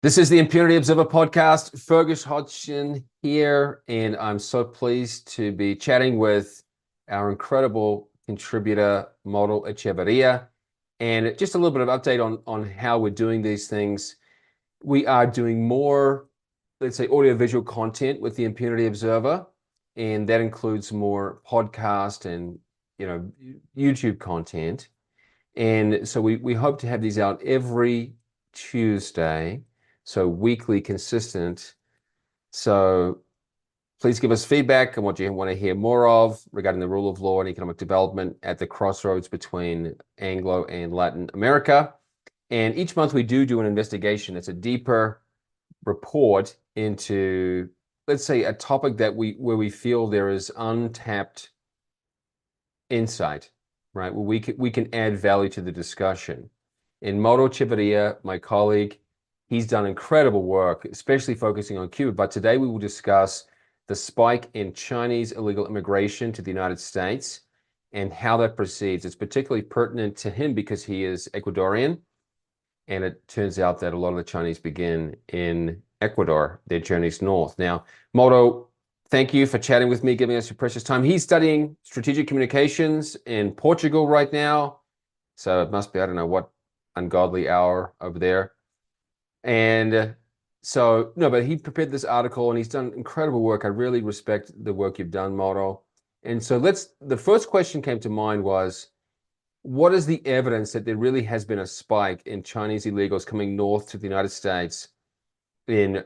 This is the Impunity Observer podcast. Fergus Hodgson here, and I'm so pleased to be chatting with our incredible contributor, Mauro Echeverría. And just a little bit of update on how we're doing these things. We are doing more, let's say, audiovisual content with the Impunity Observer, and that includes more podcast and YouTube content. And so we hope to have these out every Tuesday. So weekly, consistent. So please give us feedback on what you want to hear more of regarding the rule of law and economic development at the crossroads between Anglo and Latin America. And each month we do an investigation. It's a deeper report into, let's say, a topic where we feel there is untapped insight, right? Where we can add value to the discussion. And Mauro Echeverría, my colleague, he's done incredible work, especially focusing on Cuba. But today we will discuss the spike in Chinese illegal immigration to the United States and how that proceeds. It's particularly pertinent to him because he is Ecuadorian. And it turns out that a lot of the Chinese begin in Ecuador, their journeys north. Now, Mauro, thank you for chatting with me, giving us your precious time. He's studying strategic communications in Portugal right now. So it must be, I don't know what ungodly hour over there. And so, no, but he prepared this article and he's done incredible work. I really respect the work you've done, Mauro. And so the first question came to mind was, what is the evidence that there really has been a spike in Chinese illegals coming north to the United States in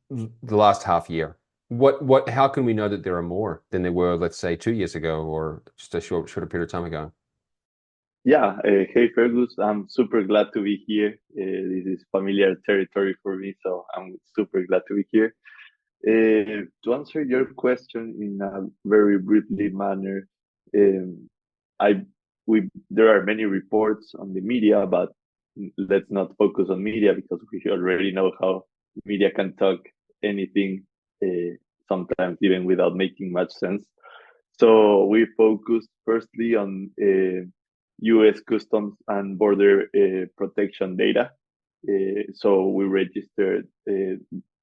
the last half year? How can we know that there are more than there were, let's say, 2 years ago or just a shorter period of time ago? Yeah, hey Fergus, I'm super glad to be here. This is familiar territory for me, so I'm super glad to be here. To answer your question in a very briefly manner, um, I there are many reports on the media, but let's not focus on media because we already know how media can talk anything, sometimes even without making much sense. So we focused firstly on U.S. Customs and Border Protection data. So we registered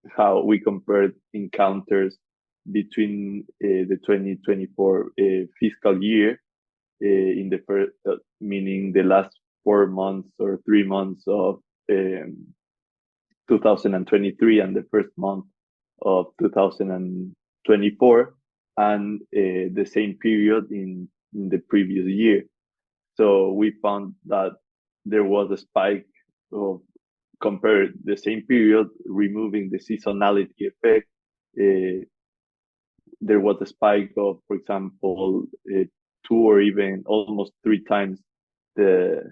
how we compared encounters between the 2024 fiscal year in the first, meaning the last 4 months or 3 months of um, 2023 and the first month of 2024 and the same period in the previous year. So we found that there was a spike of compared the same period, removing the seasonality effect. Uh, there was a spike of, for example, two or even almost three times the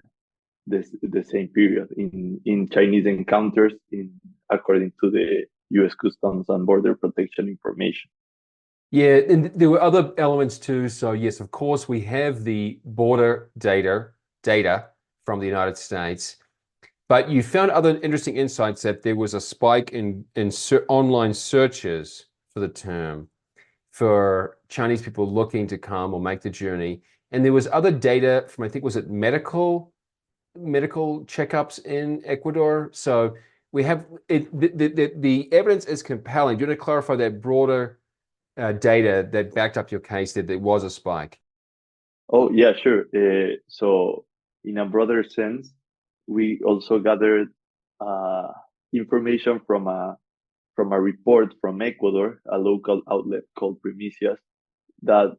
the same period in Chinese encounters in according to the U.S. Customs and Border Protection information. Yeah, and there were other elements too. So yes, of course, we have the border data from the United States, but you found other interesting insights that there was a spike in online searches for the term for Chinese people looking to come or make the journey. And there was other data from, I think, was it medical checkups in Ecuador? So we have it. The evidence is compelling. Do you want to clarify that broader data that backed up your case that there was a spike? Oh yeah, sure. So in a broader sense, we also gathered uh, information from a report from Ecuador, a local outlet called Primicias, that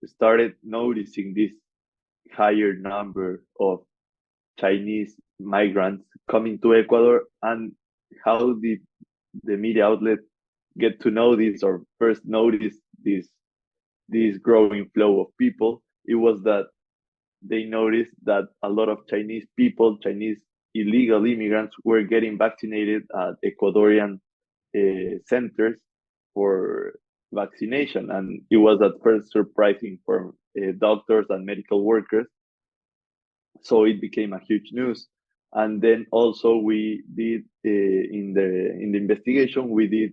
started noticing this higher number of Chinese migrants coming to Ecuador, and how did the media outlet get to know this or first notice this growing flow of people? It was that they noticed that a lot of Chinese people, Chinese illegal immigrants, were getting vaccinated at Ecuadorian centers for vaccination. And it was at first surprising for doctors and medical workers. So it became a huge news. And then also we did in the investigation, we did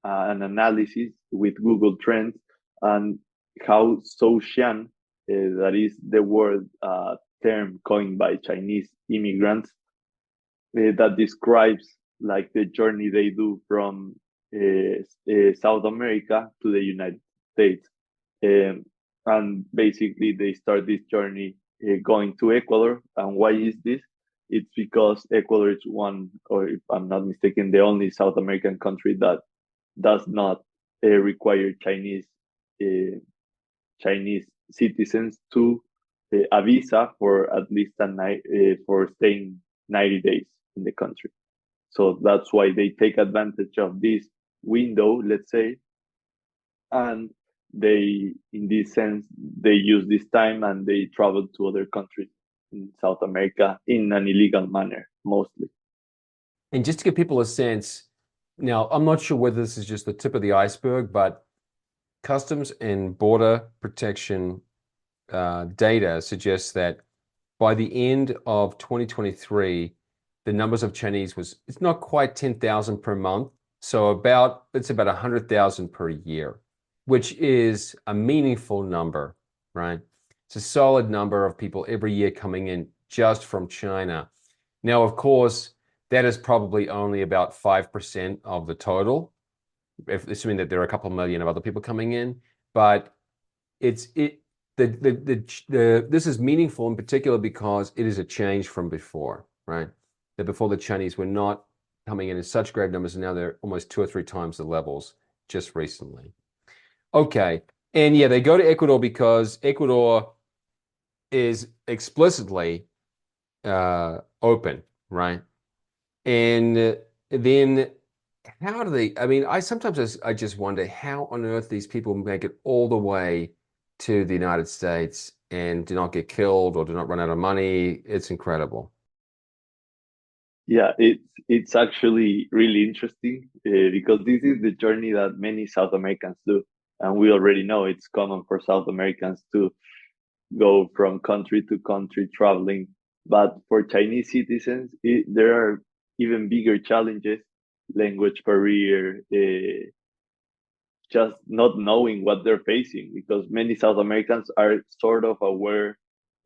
an analysis with Google Trends and how Soutian, that is the word term coined by Chinese immigrants, that describes like the journey they do from South America to the United States. Um, and basically, they start this journey going to Ecuador. And why is this? It's because Ecuador is one, or if I'm not mistaken, the only South American country that does not require uh, Chinese citizens to a visa for at least for staying 90 days in the country. So that's why they take advantage of this window, let's say, and they, in this sense, they use this time and they travel to other countries in South America in an illegal manner, mostly. And just to give people a sense, now I'm not sure whether this is just the tip of the iceberg, but Customs and Border Protection data suggests that by the end of 2023, the numbers of Chinese it's not quite 10,000 per month. So it's about 100,000 per year, which is a meaningful number, right? It's a solid number of people every year coming in just from China. Now, of course, that is probably only about 5% of the total, assuming that there are a couple million of other people coming in. But this is meaningful in particular because it is a change from before, right? That before the Chinese were not coming in such great numbers, and now they're almost 2 or 3 times the levels just recently. Okay, and yeah, they go to Ecuador because Ecuador is explicitly open, right? And then how do they, I mean, I just wonder how on earth these people make it all the way to the United States and do not get killed or do not run out of money. It's incredible. Yeah, it's actually really interesting because this is the journey that many South Americans do, and we already know it's common for South Americans to go from country to country traveling. But for Chinese citizens, there are even bigger challenges: language barrier, just not knowing what they're facing, because many South Americans are sort of aware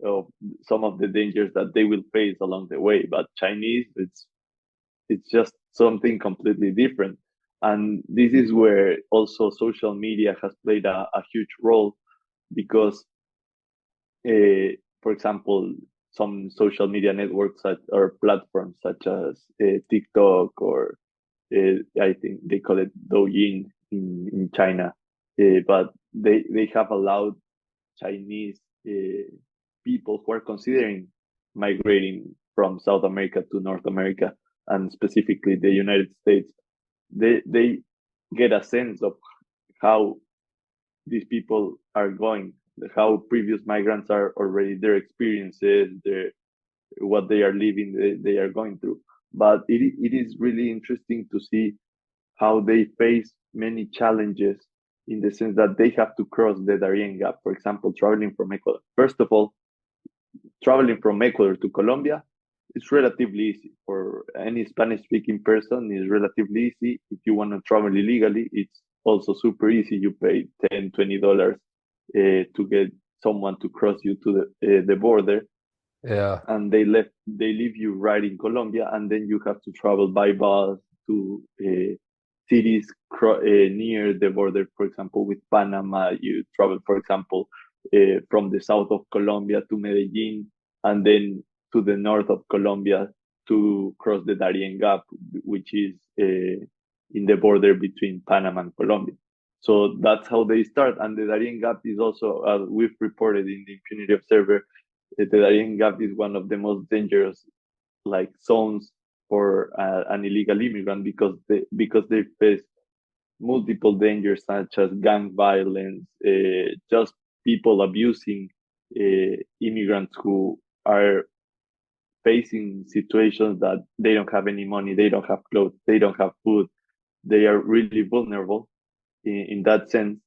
of some of the dangers that they will face along the way. But Chinese, it's just something completely different. And this is where also social media has played a huge role because, for example, some social media networks or platforms such as TikTok or I think they call it Douyin in China, but they have allowed Chinese people who are considering migrating from South America to North America and specifically the United States. They get a sense of how these people are going, how previous migrants are already, their experiences, their what they are living, they are going through. But it is really interesting to see how they face many challenges in the sense that they have to cross the Darien Gap, for example, traveling from Ecuador. First of all, traveling from Ecuador to Colombia is relatively easy. For any Spanish speaking person, is relatively easy. If you want to travel illegally, it's also super easy. You pay $10, $20 to get someone to cross you to the border, Yeah. and they leave you right in Colombia, and then you have to travel by bus to cities near the border. For example, with Panama, you travel, for example, from the south of Colombia to Medellin, and then to the north of Colombia to cross the Darien Gap, which is in the border between Panama and Colombia. So that's how they start. And the Darien Gap is also, we've reported in the Impunity Observer, the Darian Gap is one of the most dangerous like zones for an illegal immigrant because they face multiple dangers such as gang violence, just people abusing immigrants who are facing situations that they don't have any money, they don't have clothes, they don't have food, they are really vulnerable in that sense.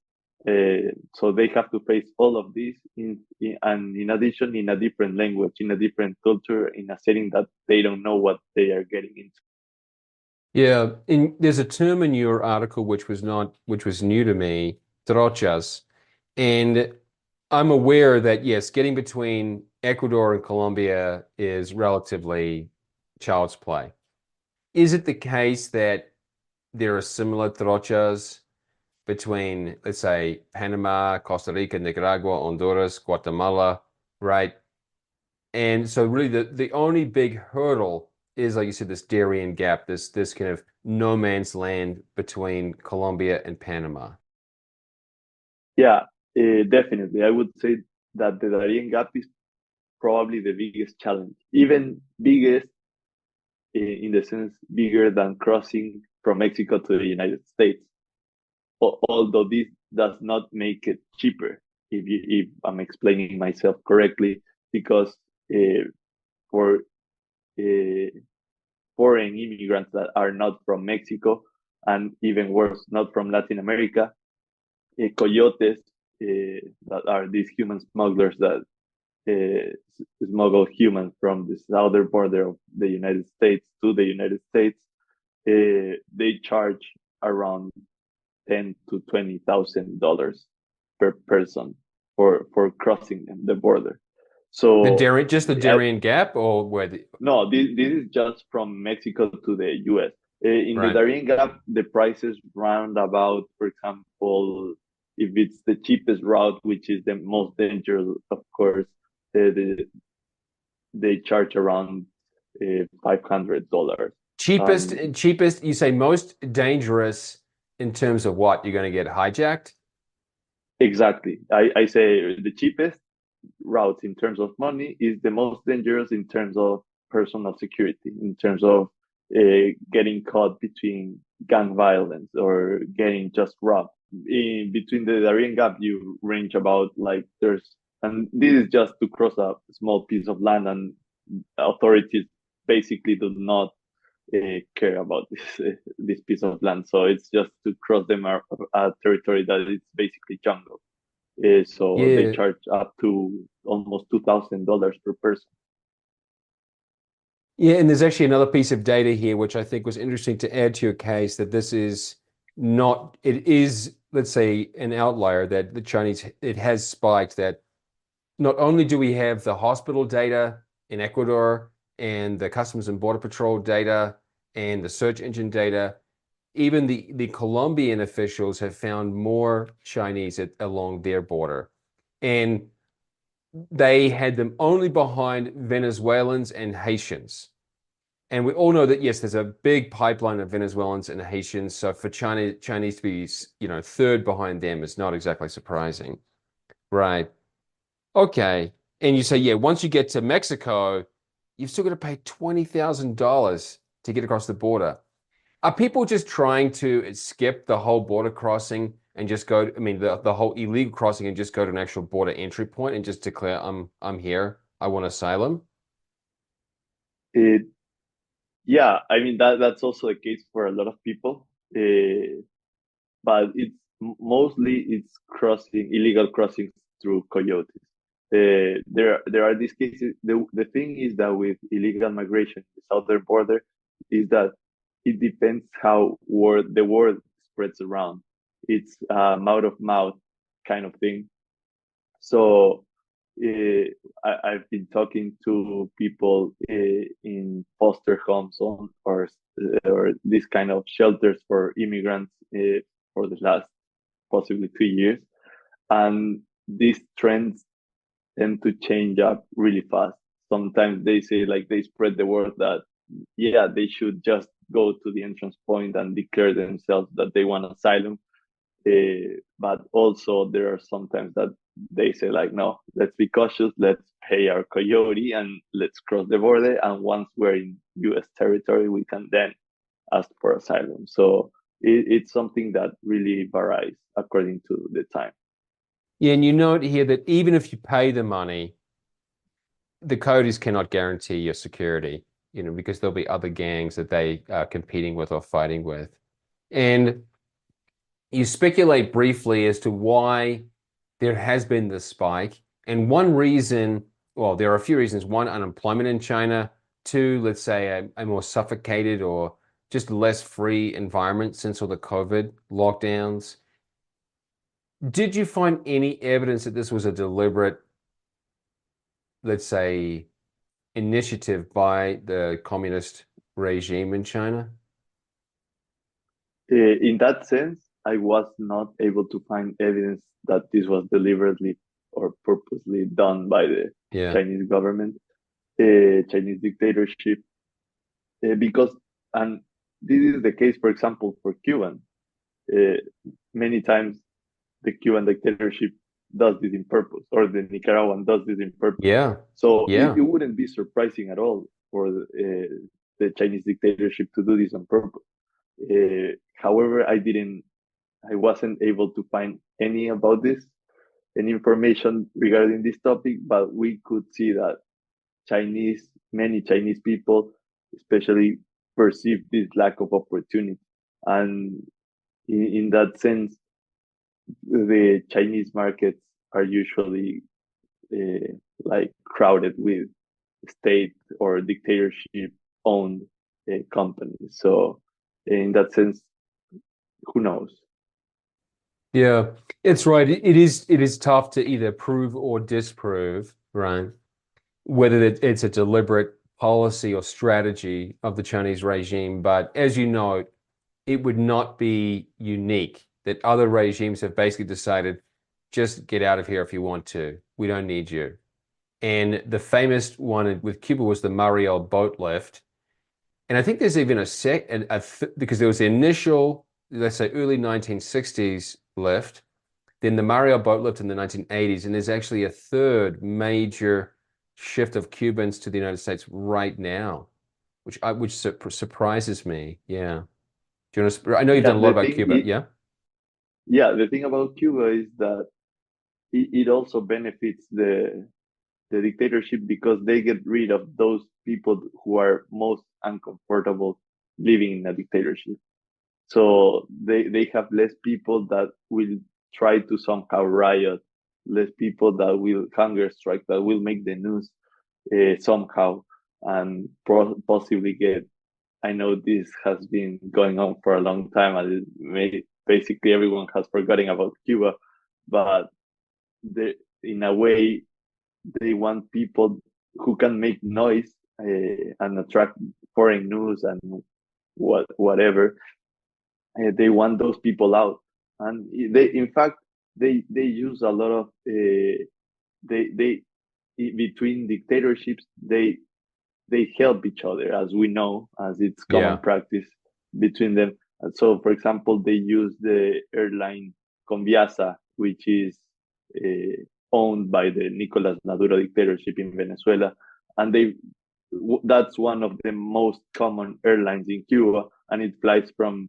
So they have to face all of this and in addition, in a different language, in a different culture, in a setting that they don't know what they are getting into. Yeah, there's a term in your article which was new to me, trochas, and I'm aware that yes, getting between Ecuador and Colombia is relatively child's play. Is it the case that there are similar trochas between, let's say, Panama, Costa Rica, Nicaragua, Honduras, Guatemala, right? And so really the only big hurdle is, like you said, this Darian Gap, this kind of no man's land between Colombia and Panama. Yeah, definitely. I would say that the Darien Gap is probably the biggest challenge, even biggest in the sense bigger than crossing from Mexico to the United States. Although this does not make it cheaper, if I'm explaining myself correctly, because for uh, foreign immigrants that are not from Mexico, and even worse, not from Latin America, coyotes that are these human smugglers that smuggle humans from the southern border of the United States to the United States, they charge around $10,000 to $20,000 per person for crossing the border. So Just the I, Darien Gap, or where the no, this is just from Mexico to the US. In the right? Darien Gap, the prices round about, for example, if it's the cheapest route, which is the most dangerous, of course, they charge around $500. Cheapest, Um, cheapest, you say most dangerous in terms of what? You're going to get hijacked? exactly. I say the cheapest route in terms of money is the most dangerous in terms of personal security, in terms of getting caught between gang violence or getting just robbed. In between the Darien Gap, you range about like and this is just to cross a small piece of land, and authorities basically do not care about this piece of land. So it's just to cross them a territory that is basically jungle. So they Yeah. charge up to almost $2,000 per person. Yeah, and there's actually another piece of data here which I think was interesting to add to your case, that this is not, it is, let's say, an outlier, that the Chinese, it has spiked, that not only do we have the hospital data in Ecuador and the Customs and Border Patrol data and the search engine data, even the Colombian officials have found more Chinese along their border. And they had them only behind Venezuelans and Haitians. And we all know that, yes, there's a big pipeline of Venezuelans and Haitians. So for Chinese to be, third behind them is not exactly surprising. Right. Okay. And you say, yeah, once you get to Mexico, you've still got to pay $20,000 to get across the border. Are people just trying to skip the whole border crossing and just go, I mean, the whole illegal crossing, and just go to an actual border entry point and just declare, I'm here, I want asylum? It, yeah, I mean that's also the case for a lot of people, but it's mostly it's crossing illegal crossings through coyotes. There are these cases. The thing is that with illegal migration, the southern border, is that it depends how the word spreads around. It's mouth of mouth kind of thing. So I've been talking to people in foster homes or this kind of shelters for immigrants for the last possibly 2 years, and these trends tend to change up really fast. Sometimes they say like they spread the word that yeah they should just go to the entrance point and declare themselves that they want asylum, but also there are sometimes that they say like, no, let's be cautious, let's pay our coyote and let's cross the border. And once we're in US territory, we can then ask for asylum. So it's something that really varies according to the time. Yeah, and you note here that even if you pay the money, the coyotes cannot guarantee your security, because there'll be other gangs that they are competing with or fighting with. And you speculate briefly as to why there has been this spike. And one reason, well, there are a few reasons. One, unemployment in China. Two, let's say a more suffocated or just less free environment since all the COVID lockdowns. Did you find any evidence that this was a deliberate, let's say, initiative by the communist regime in China? In that sense, I was not able to find evidence that this was deliberately or purposely done by the Yeah. Chinese government, Chinese dictatorship, because, and this is the case, for example, for Cuban. Uh, Many times the Cuban dictatorship does this in purpose, or the Nicaraguan does this in purpose. Yeah. So Yeah. it wouldn't be surprising at all for the Chinese dictatorship to do this on purpose. However, I wasn't able to find any about this, any information regarding this topic, but we could see that many Chinese people, especially, perceive this lack of opportunity. And in that sense, the Chinese markets are usually uh, like crowded with state or dictatorship owned companies. So in that sense, who knows? Yeah. It's right. It is tough to either prove or disprove, right? Whether it's a deliberate policy or strategy of the Chinese regime. But as you know, it would not be unique that other regimes have basically decided, just get out of here if you want to. We don't need you. And the famous one with Cuba was the Mariel boat lift. And I think there's even because there was the initial, let's say, early 1960s lift, then the Mariel boat lift in the 1980s, and there's actually a third major shift of Cubans to the United States right now, which surprises me. Yeah. Do you want to, I know you've Yeah, done a lot about Cuba. Yeah. the thing about Cuba is that it also benefits the dictatorship because they get rid of those people who are most uncomfortable living in a dictatorship. So they have less people that will try to somehow riot, less people that will hunger strike, that will make the news somehow, and possibly get. I know this has been going on for a long time, and basically everyone has forgotten about Cuba, but in a way they want people who can make noise and attract foreign news and whatever. They want those people out, and in fact, they use a lot of they between dictatorships, they help each other, as we know, as it's common Yeah. practice between them. And so, for example, they use the airline Conviasa, which is owned by the Nicolas Maduro dictatorship in Venezuela, and that's one of the most common airlines in Cuba, and it flies from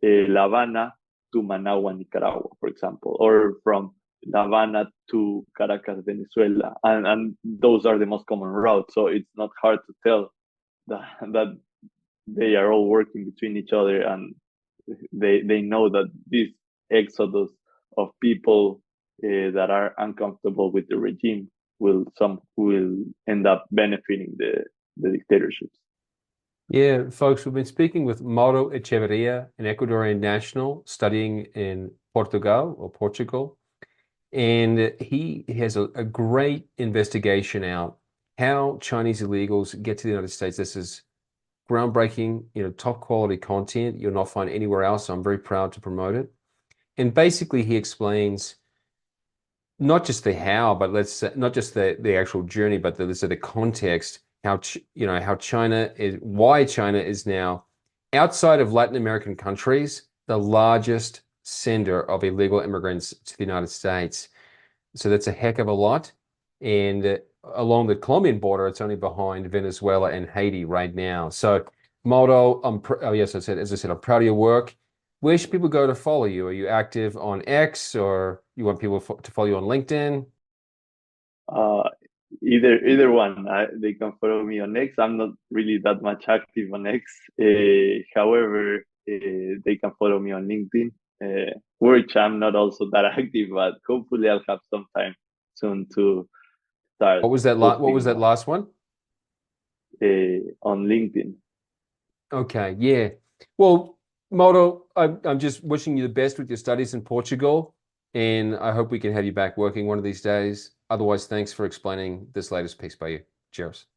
La Habana to Managua, Nicaragua, for example, or from La Habana to Caracas, Venezuela, and those are the most common routes. So it's not hard to tell that they are all working between each other, and they know that this exodus of people that are uncomfortable with the regime will end up benefiting the dictatorships. Yeah, folks, we've been speaking with Mauro Echeverría, an Ecuadorian national studying in Portugal. And he has a great investigation out how Chinese illegals get to the United States. This is groundbreaking, top quality content you'll not find anywhere else. So I'm very proud to promote it. And basically, he explains not just the how, but let's say not just the actual journey, but the context, how China is, why China is now, outside of Latin American countries, the largest sender of illegal immigrants to the United States. So that's a heck of a lot. And along the Colombian border, it's only behind Venezuela and Haiti right now. So, Mauro, yes, as I said, I'm proud of your work. Where should people go to follow you? Are you active on X, or you want people to follow you on LinkedIn? Uh, either one. They can follow me on X. I'm not really that much active on X. However, they can follow me on LinkedIn, which I'm not also that active, but hopefully I'll have some time soon to start What was that posting last one? on LinkedIn. Okay, yeah. Well, Mauro, I'm just wishing you the best with your studies in Portugal, and I hope we can have you back working one of these days. Otherwise, thanks for explaining this latest piece by you. Cheers.